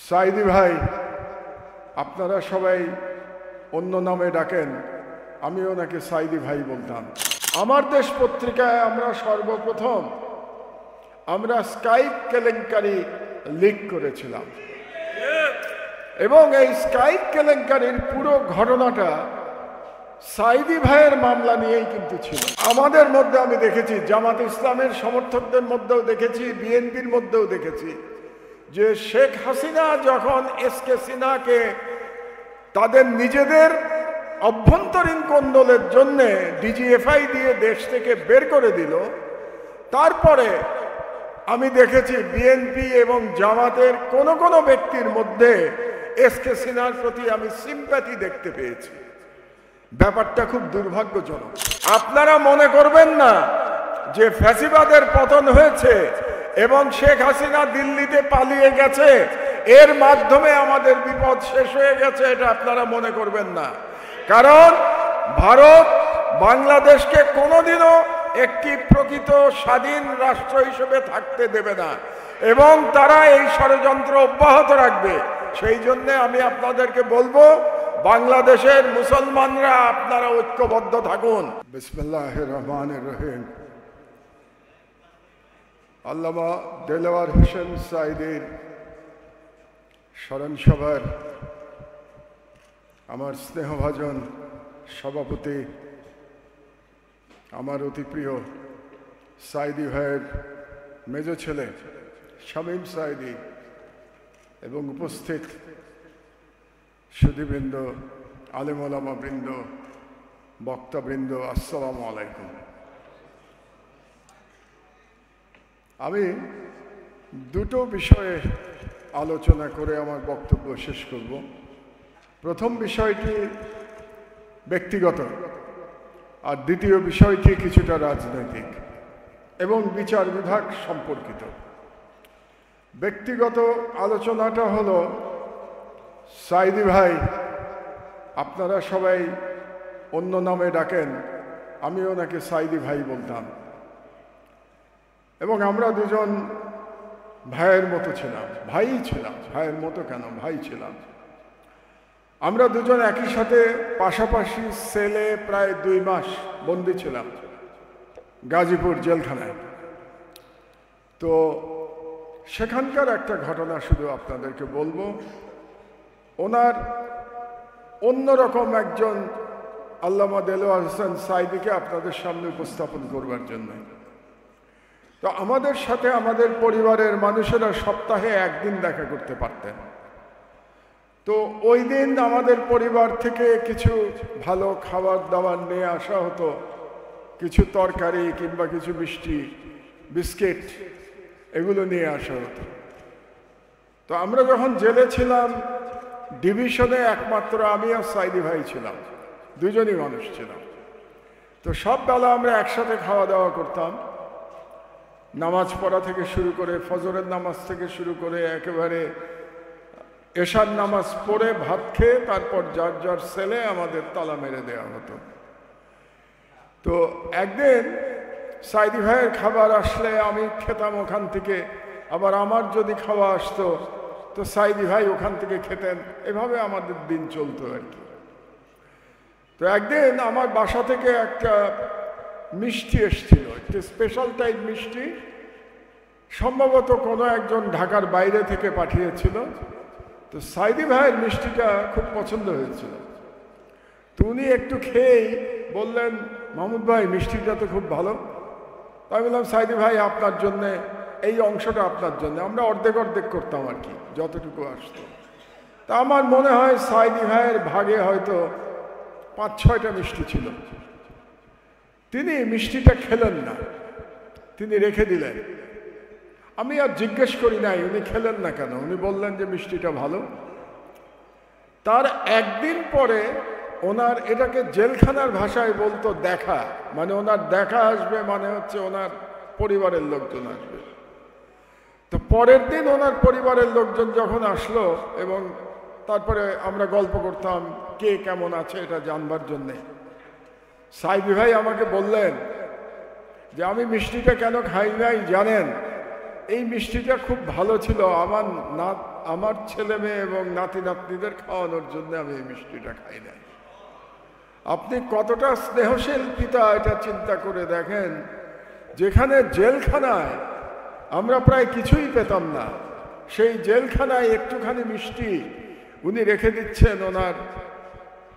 সাইদি ভাই, আপনারা সবাই অন্য নামে ডাকেন, আমি ওনাকে সাইদি ভাই বলতাম। আমার দেশ পত্রিকায় আমরা সর্বপ্রথম স্কাইপ কেলেঙ্কারি লিক করেছিলাম এবং এই স্কাইপ কেলেঙ্কারির পুরো ঘটনাটা সাইদি ভাইয়ের মামলা নিয়েই কিন্তু ছিল। আমাদের মধ্যে আমি দেখেছি, জামাত ইসলামের সমর্থকদের মধ্যেও দেখেছি, বিএনপির মধ্যেও দেখেছি যে শেখ হাসিনা যখন এসকে সিনহাকে তাদের নিজেদের অভ্যন্তরীণ কোন্দলের জন্য ডিজিএফআই দিয়ে দেশ থেকে বের করে দিল, তারপরে আমি দেখেছি বিএনপি এবং জামাতের কোনো ব্যক্তির মধ্যে এসকে সিনহার প্রতি আমি সিম্প্যাথি দেখতে পেয়েছি। ব্যাপারটা খুব দুর্ভাগ্যজনক। আপনারা মনে করবেন না যে ফ্যাসিবাদের পতন হয়েছে এবং শেখ হাসিনা দিল্লিতে পালিয়ে গেছে, এর মাধ্যমে আমাদের বিপদ শেষ হয়ে গেছে, এটা আপনারা মনে করবেন না। কারণ ভারত বাংলাদেশকে কোনোদিনও একটি প্রকৃত স্বাধীন রাষ্ট্র হিসেবে থাকতে দেবে না এবং তারা এই ষড়যন্ত্র অব্যাহত রাখবে। সেই জন্য আমি আপনাদেরকে বলবো, বাংলাদেশের মুসলমানরা আপনারা ঐক্যবদ্ধ থাকুন। বিসমিল্লাহির রহমানির রহিম। আল্লামা দেলোয়ার হোসেন সাঈদীর স্মরণ সভার আমার স্নেহভাজন সভাপতি, আমার অতি প্রিয় সাঈদী ভাইয়ের মেজ ছেলে শামীম সাঈদী এবং উপস্থিত সুধীবৃন্দ, আলেম ওলামা বৃন্দ, বক্তাবৃন্দ, আসসালামু আলাইকুম। আমি দুটো বিষয়ে আলোচনা করে আমার বক্তব্য শেষ করব। প্রথম বিষয়টি ব্যক্তিগত আর দ্বিতীয় বিষয়টি কিছুটা রাজনৈতিক এবং বিচার বিভাগ সম্পর্কিত। ব্যক্তিগত আলোচনাটা হলো, সাইদি ভাই, আপনারা সবাই অন্য নামে ডাকেন, আমি ওনাকে সাইদি ভাই বলতাম এবং আমরা দুজন ভাইয়ের মতো ছিলাম, ভাইই ছিলাম, ভাইয়ের মতো কেন, ভাই ছিলাম। আমরা দুজন একই সাথে পাশাপাশি সেলে প্রায় 2 মাস বন্দী ছিলাম গাজীপুর জেলখানায়। তো সেখানকার একটা ঘটনা শুধু আপনাদেরকে বলবো, ওনার অন্যরকম একজন আল্লামা দেলোয়ার হোসেন সাঈদীকে আপনাদের সামনে উপস্থাপন করবার জন্য। তো আমাদের সাথে আমাদের পরিবারের মানুষেরা সপ্তাহে একদিন দেখা করতে পারতেন। তো ওই দিন আমাদের পরিবার থেকে কিছু ভালো খাবার দাবার নিয়ে আসা হতো, কিছু তরকারি কিংবা কিছু মিষ্টি, বিস্কিট, এগুলো নিয়ে আসা হতো। তো আমরা যখন জেলে ছিলাম, ডিভিশনে একমাত্র আমি আর সাইদি ভাই ছিলাম, দুজনই মানুষ ছিলাম। তো সব বেলা আমরা একসাথে খাওয়া দাওয়া করতাম, নামাজ পড়া থেকে শুরু করে, ফজরের নামাজ থেকে শুরু করে একেবারে এশার নামাজ পড়ে ভাত খেয়ে তারপর যার যার সেলে আমাদের তালা মেরে দেওয়া হতো। তো একদিন সাইদি ভাইয়ের খাবার আসলে আমি খেতাম ওখান থেকে, আবার আমার যদি খাওয়া আসতো তো সাইদি ভাই ওখান থেকে খেতেন, এভাবে আমাদের দিন চলতো আর কি। তো একদিন আমার বাসা থেকে একটা মিষ্টি এসেছিল, একটি স্পেশাল টাইপ মিষ্টি, সম্ভবত কোনো একজন ঢাকার বাইরে থেকে পাঠিয়েছিল। তো সাইদি ভাইয়ের মিষ্টিটা খুব পছন্দ হয়েছিল। তো উনি একটু খেয়েই বললেন, মাহমুদ ভাই, মিষ্টিটা তো খুব ভালো। আমি বললাম, সাইদি ভাই আপনার জন্যে, এই অংশটা আপনার জন্য। আমরা অর্ধেক অর্ধেক করতাম আর কি, যতটুকু আসতো। তা আমার মনে হয় সাইদি ভাইয়ের ভাগে হয়তো 5-6টা মিষ্টি ছিল। তিনি মিষ্টিটা খেলেন না, তিনি রেখে দিলেন। আমি আর জিজ্ঞেস করি নাই উনি খেলেন না কেন, উনি বললেন যে মিষ্টিটা ভালো। তার একদিন পরে ওনার, এটাকে জেলখানার ভাষায় বলতো দেখা, মানে ওনার দেখা আসবে, মানে হচ্ছে ওনার পরিবারের লোকজন আসবে। তো পরের দিন ওনার পরিবারের লোকজন যখন আসলো এবং তারপরে আমরা গল্প করতাম কে কেমন আছে এটা জানবার জন্যে, সাইদি ভাই আমাকে বললেন যে আমি মিষ্টিটা কেন খাই নাই জানেন? এই মিষ্টিটা খুব ভালো ছিল, আমার ছেলে মেয়ে এবং নাতি নাতনিদের খাওয়ানোর জন্য আমি এই মিষ্টিটা খাই নাই। আপনি কতটা স্নেহশীল পিতা এটা চিন্তা করে দেখেন। যেখানে জেলখানায় আমরা প্রায় কিছুই পেতাম না, সেই জেলখানায় একটুখানি মিষ্টি উনি রেখে দিচ্ছেন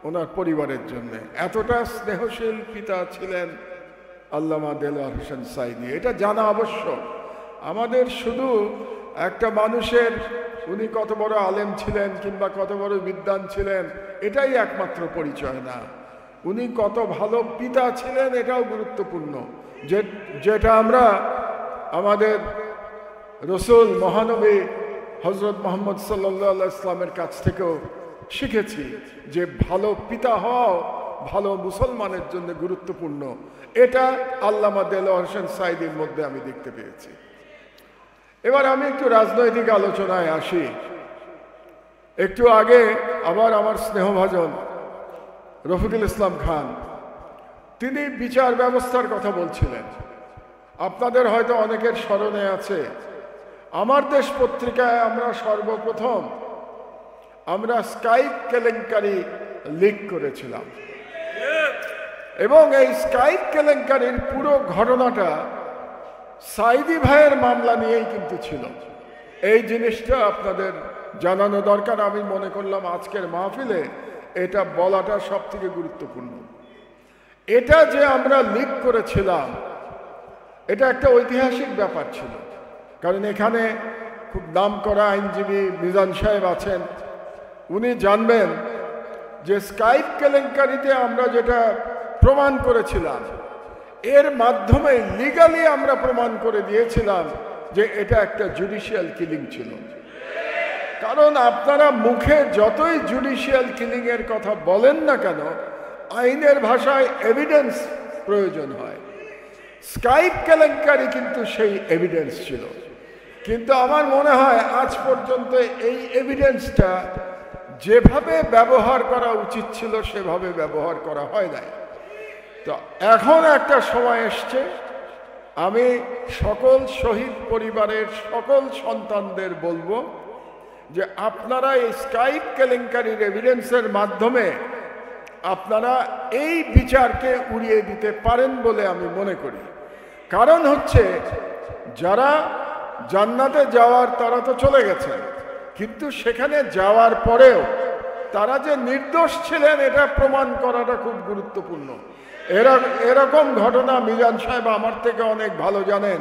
ওনার পরিবারের জন্য। এতটা স্নেহশীল পিতা ছিলেন আল্লামা দেলোয়ার হোসেন সাঈদী। এটা জানা আবশ্যক আমাদের। শুধু একটা মানুষের উনি কত বড় আলেম ছিলেন কিংবা কত বড় বিদ্বান ছিলেন এটাই একমাত্র পরিচয় না, উনি কত ভালো পিতা ছিলেন এটাও গুরুত্বপূর্ণ। যেটা আমরা আমাদের রসুল মহানবী হজরত মুহাম্মদ সাল্লাল্লাহু আলাইহি ইসলামের কাছ থেকেও শিখেছি যে ভালো পিতা হওয়া ভালো মুসলমানের জন্য গুরুত্বপূর্ণ। এটা আল্লামা দেলোয়ার হোসেন সাঈদীর মধ্যে আমি দেখতে পেয়েছি। এবার আমি একটু রাজনৈতিক আলোচনায় আসি। একটু আগে আবার আমার স্নেহভাজন রফিকুল ইসলাম খান তিনি বিচার ব্যবস্থার কথা বলছিলেন। আপনাদের হয়তো অনেকের স্মরণে আছে, আমার দেশ পত্রিকায় আমরা সর্বপ্রথম স্কাইপ কেলেঙ্কারি লিক করেছিলাম এবং এই স্কাইপ কেলেঙ্কারির পুরো ঘটনাটা সাঈদী ভাইয়ের মামলা নিয়েই কিন্তু ছিল। এই জিনিসটা আপনাদের জানানো দরকার। আমি মনে করলাম আজকের মাহফিলে এটা বলাটা সব থেকে গুরুত্বপূর্ণ। এটা যে আমরা লিক করেছিলাম এটা একটা ঐতিহাসিক ব্যাপার ছিল, কারণ এখানে খুব নামকরা আইনজীবী মিজান সাহেব আছেন, উনি জানবেন যে স্কাইপ কেলেঙ্কারিতে আমরা যেটা প্রমাণ করেছিলাম এর মাধ্যমে লিগালি আমরা প্রমাণ করে দিয়েছিলাম যে এটা একটা জুডিশিয়াল কিলিং ছিল। কারণ আপনারা মুখে যতই জুডিশিয়াল কিলিং এর কথা বলেন না কেন, আইনের ভাষায় এভিডেন্স প্রয়োজন হয়। স্কাইপ কেলেঙ্কারি কিন্তু সেই এভিডেন্স ছিল, কিন্তু আমার মনে হয় আজ পর্যন্ত এই এভিডেন্সটা যেভাবে ব্যবহার করা উচিত ছিল সেভাবে ব্যবহার করা হয় নাই। তো এখন একটা সময় এসছে, আমি সকল শহীদ পরিবারের সকল সন্তানদের বলবো যে আপনারা এই স্কাইপ কেলেঙ্কারির এভিডেন্সের মাধ্যমে আপনারা এই বিচারকে উড়িয়ে দিতে পারেন বলে আমি মনে করি। কারণ হচ্ছে যারা জান্নাতে যাওয়ার তারা তো চলে গেছেন, কিন্তু সেখানে যাওয়ার পরেও তারা যে নির্দোষ ছিলেন এটা প্রমাণ করাটা খুব গুরুত্বপূর্ণ। এরকম ঘটনা মিজান সাহেব আমার থেকে অনেক ভালো জানেন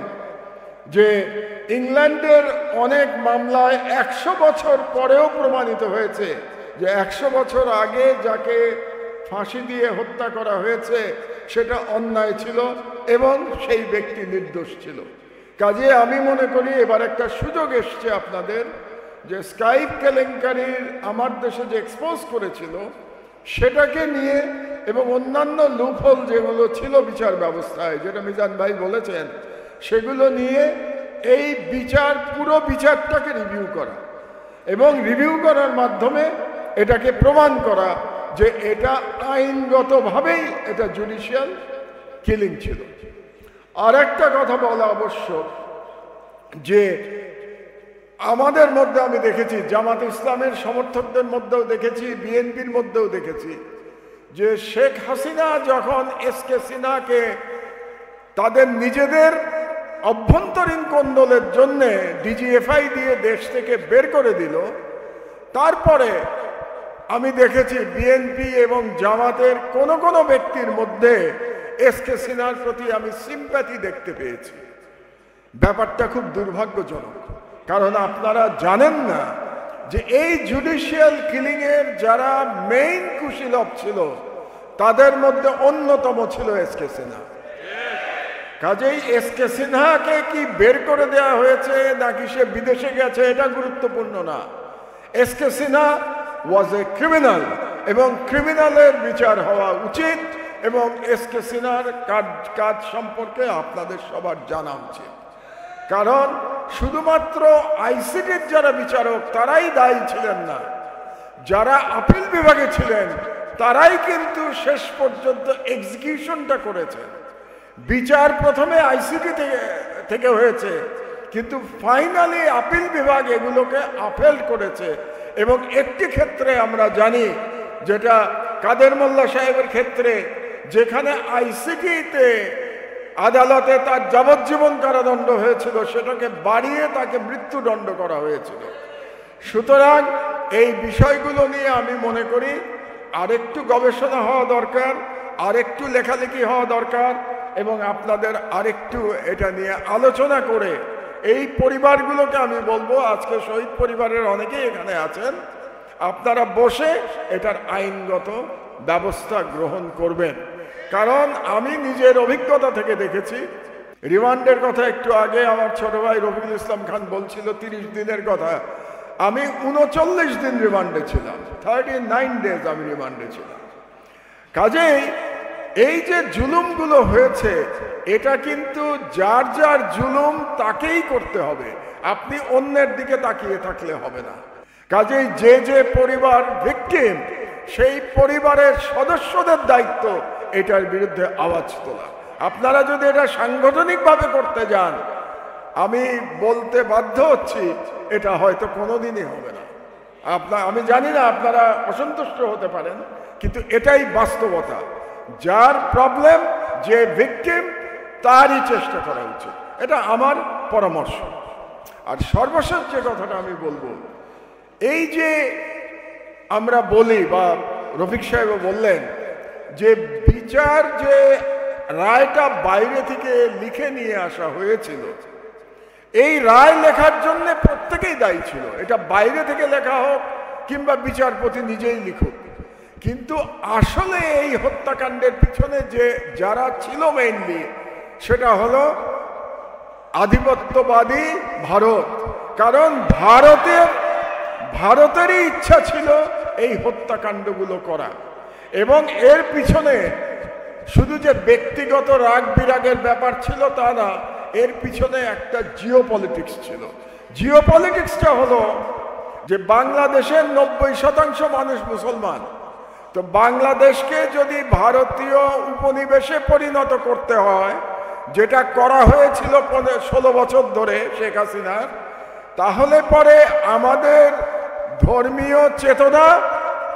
যে ইংল্যান্ডের অনেক মামলায় 100 বছর পরেও প্রমাণিত হয়েছে যে 100 বছর আগে যাকে ফাঁসি দিয়ে হত্যা করা হয়েছে সেটা অন্যায় ছিল এবং সেই ব্যক্তি নির্দোষ ছিল। কাজে আমি মনে করি এবার একটা সুযোগ এসছে আপনাদের যে স্কাইপ কেলেঙ্কারির আমার দেশে যে এক্সপোজ করেছিল সেটাকে নিয়ে এবং অন্যান্য লুপহোল যেগুলো ছিল বিচার ব্যবস্থায়, যেটা মিজান ভাই বলেছেন, সেগুলো নিয়ে এই পুরো বিচারটাকে রিভিউ করা এবং রিভিউ করার মাধ্যমে এটাকে প্রমাণ করা যে এটা আইনগতভাবেই এটা জুডিশিয়াল কিলিং ছিল। আর একটা কথা বলা আবশ্যক যে আমাদের মধ্যে আমি দেখেছি, জামাত ইসলামের সমর্থকদের মধ্যেও দেখেছি, বিএনপির মধ্যেও দেখেছি যে শেখ হাসিনা যখন এসকে সিনহাকে তাদের নিজেদের অভ্যন্তরীণ কোন্দলের জন্য ডিজিএফআই দিয়ে দেশ থেকে বের করে দিল, তারপরে আমি দেখেছি বিএনপি এবং জামাতের কোনো ব্যক্তির মধ্যে এসকে সিনহার প্রতি আমি সিম্প্যাথি দেখতে পেয়েছি। ব্যাপারটা খুব দুর্ভাগ্যজনক, কারণ আপনারা জানেন না যে এই জুডিশিয়াল কিলিং এর যারা মেইন কুশীলব ছিল তাদের মধ্যে অন্যতম ছিল এসকে সিনহা। কাজেই এসকে সিনহাকে কি বের করে দেওয়া হয়েছে নাকি সে বিদেশে গেছে এটা গুরুত্বপূর্ণ না। SK Sinha was a criminal এবং ক্রিমিনালের বিচার হওয়া উচিত এবং এসকে সিনহার কাজ সম্পর্কে আপনাদের সবার জানা উচিত। কারণ শুধুমাত্র আইসিটির যারা বিচারক তারাই দায়ী ছিলেন না, যারা আপিল বিভাগে ছিলেন তারাই কিন্তু শেষ পর্যন্ত এক্সিকিউশনটা করেছেন। বিচার প্রথমে আইসিটি থেকে হয়েছে, কিন্তু ফাইনালি আপিল বিভাগ এগুলোকে আপেল করেছে। এবং একটি ক্ষেত্রে আমরা জানি, যেটা কাদের মোল্লা সাহেবের ক্ষেত্রে, যেখানে আইসিটিতে আদালতে তার যাবজ্জীবন কারাদণ্ড হয়েছিল, সেটাকে বাড়িয়ে তাকে মৃত্যুদণ্ড করা হয়েছিল। সুতরাং এই বিষয়গুলো নিয়ে আমি মনে করি আরেকটু গবেষণা হওয়া দরকার, আরেকটু লেখালেখি হওয়া দরকার, এবং আপনাদের আরেকটু এটা নিয়ে আলোচনা করে এই পরিবারগুলোকে আমি বলবো, আজকে শহীদ পরিবারের অনেকেই এখানে আছেন, আপনারা বসে এটার আইনগত ব্যবস্থা গ্রহণ করবেন। কারণ আমি নিজের অভিজ্ঞতা থেকে দেখেছি, রিমান্ডের কথা একটু আগে আমার ছোট ভাই রফিকুল ইসলাম খান বলছিল 30 দিনের কথা, আমি 39 দিন রিমান্ডে ছিলাম, 39 ডেজ আমি রিমান্ডে ছিলাম। কাজেই এই যে জুলুমগুলো হয়েছে, এটা কিন্তু যার যার জুলুম তাকেই করতে হবে, আপনি অন্যের দিকে তাকিয়ে থাকলে হবে না। কাজেই যে যে পরিবার ভিকটিম, সেই পরিবারের সদস্যদের দায়িত্ব এটার বিরুদ্ধে আওয়াজ তোলা। আপনারা যদি এটা সাংগঠনিকভাবে করতে যান, আমি বলতে বাধ্য হচ্ছি এটা হয়তো কোনোদিনই হবে না। আমি জানি না, আপনারা অসন্তুষ্ট হতে পারেন, কিন্তু এটাই বাস্তবতা। যার প্রবলেম, যে ভিকটিম, তারই চেষ্টা করা উচিত, এটা আমার পরামর্শ। আর সর্বশেষ যে কথাটা আমি বলবো, এই যে আমরা বলি, বা রফিক সাহেব বললেন যে বিচার, যে রায়টা বাইরে থেকে লিখে নিয়ে আসা হয়েছিল, এই রায় লেখার জন্য প্রত্যেকেই দায়ী ছিল, এটা বাইরে থেকে লেখা হোক কিংবা বিচারপতি নিজেই লিখুক। কিন্তু আসলে এই হত্যাকাণ্ডের পিছনে যে যারা ছিল মেইনলি, সেটা হলো আধিপত্যবাদী ভারত। কারণ ভারতেরই ইচ্ছা ছিল এই হত্যাকাণ্ডগুলো করা, এবং এর পিছনে শুধু যে ব্যক্তিগত রাগ বিরাগের ব্যাপার ছিল তা না, এর পিছনে একটা জিওপলিটিক্স ছিল। জিওপলিটিক্সটা হলো যে বাংলাদেশের 90% মানুষ মুসলমান, তো বাংলাদেশকে যদি ভারতীয় উপনিবেশে পরিণত করতে হয়, যেটা করা হয়েছিল 16 বছর ধরে শেখ হাসিনার, তাহলে পরে আমাদের ধর্মীয় চেতনা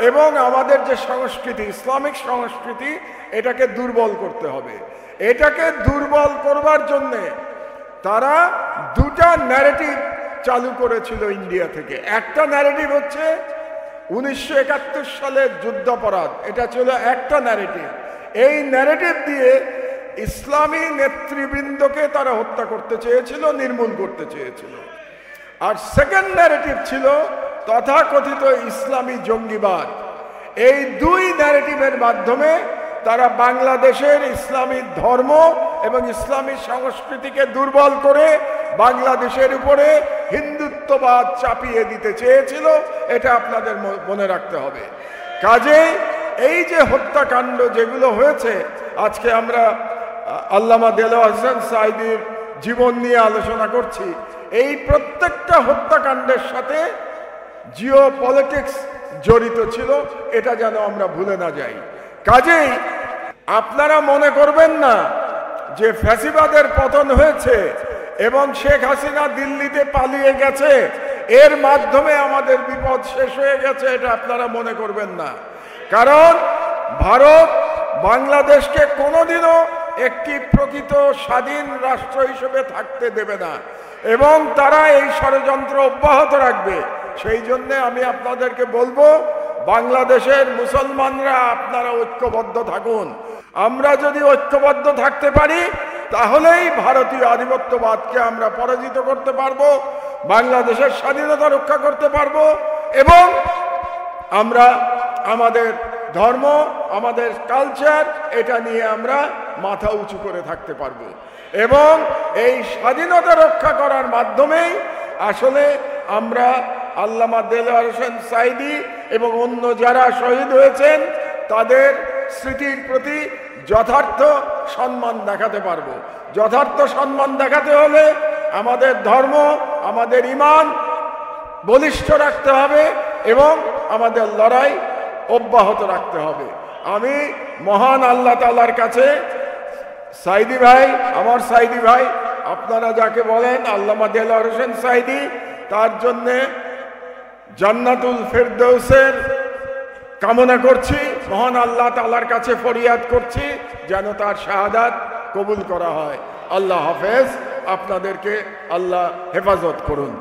এবং আমাদের যে সংস্কৃতি, ইসলামিক সংস্কৃতি, এটাকে দুর্বল করতে হবে। এটাকে দুর্বল করবার জন্যে তারা দুটা ন্যারেটিভ চালু করেছিল ইন্ডিয়া থেকে। একটা ন্যারেটিভ হচ্ছে 1971 সালের যুদ্ধাপরাধ, এটা ছিল একটা ন্যারেটিভ। এই ন্যারেটিভ দিয়ে ইসলামী নেতৃবৃন্দকে তারা হত্যা করতে চেয়েছিল, নির্মূল করতে চেয়েছিল। আর সেকেন্ড ন্যারেটিভ ছিল তথাকথিত ইসলামী জঙ্গিবাদ। এই দুই ন্যারেটিভের মাধ্যমে তারা বাংলাদেশের ইসলামী ধর্ম এবং ইসলামী সংস্কৃতিকে দুর্বল করে বাংলাদেশের উপরে হিন্দুত্ববাদ চাপিয়ে দিতে চেয়েছিল। এটা আপনাদের মনে রাখতে হবে। কাজেই এই যে হত্যাকাণ্ড যেগুলো হয়েছে, আজকে আমরা আল্লামা দেলোয়ার হোসেন সাঈদীর জীবন নিয়ে আলোচনা করছি, এই প্রত্যেকটা হত্যাকাণ্ডের সাথে জিওপলিটিক্স জড়িত ছিল, এটা যেন আমরা ভুলে না যাই। কাজেই আপনারা মনে করবেন না যে ফ্যাসিবাদের পতন হয়েছে এবং শেখ হাসিনা দিল্লিতে পালিয়ে গেছে, এর মাধ্যমে আমাদের বিপদ শেষ হয়ে গেছে, এটা আপনারা মনে করবেন না। কারণ ভারত বাংলাদেশকে কোনোদিনও একটি প্রকৃত স্বাধীন রাষ্ট্র হিসেবে থাকতে দেবে না, এবং তারা এই ষড়যন্ত্র অব্যাহত রাখবে। সেই জন্য আমি আপনাদেরকে বলবো, বাংলাদেশের মুসলমানরা আপনারা ঐক্যবদ্ধ থাকুন। আমরা যদি ঐক্যবদ্ধ থাকতে পারি, তাহলেই ভারতীয় আধিপত্যবাদকে আমরা পরাজিত করতে পারবো, বাংলাদেশের স্বাধীনতা রক্ষা করতে পারবো, এবং আমরা আমাদের ধর্ম, আমাদের কালচার, এটা নিয়ে আমরা মাথা উঁচু করে থাকতে পারবো। এবং এই স্বাধীনতা রক্ষা করার মাধ্যমেই আসলে আমরা আল্লামা দেলোয়ার হোসেন সাঈদী এবং অন্য যারা শহীদ হয়েছেন তাদের স্মৃতির প্রতি যথার্থ সম্মান দেখাতে পারবো। যথার্থ সম্মান দেখাতে হলে আমাদের ধর্ম, আমাদের ঈমান বলিষ্ঠ রাখতে হবে এবং আমাদের লড়াই অব্যাহত রাখতে হবে। আমি মহান আল্লাহ তাআলার কাছে সাঈদী ভাই, আমার সাঈদী ভাই আপনারা যাকে বলেন আল্লামা দেলোয়ার হোসেন সাঈদী, তার জন্যে জান্নাতুল ফেরদৌসের কামনা করছি। মহান আল্লাহ তাআলার কাছে ফরিয়াদ করছি যেন তার শাহাদাত কবুল করা হয়। আল্লাহ হাফেজ, আপনাদেরকে আল্লাহ হেফাজত করুন।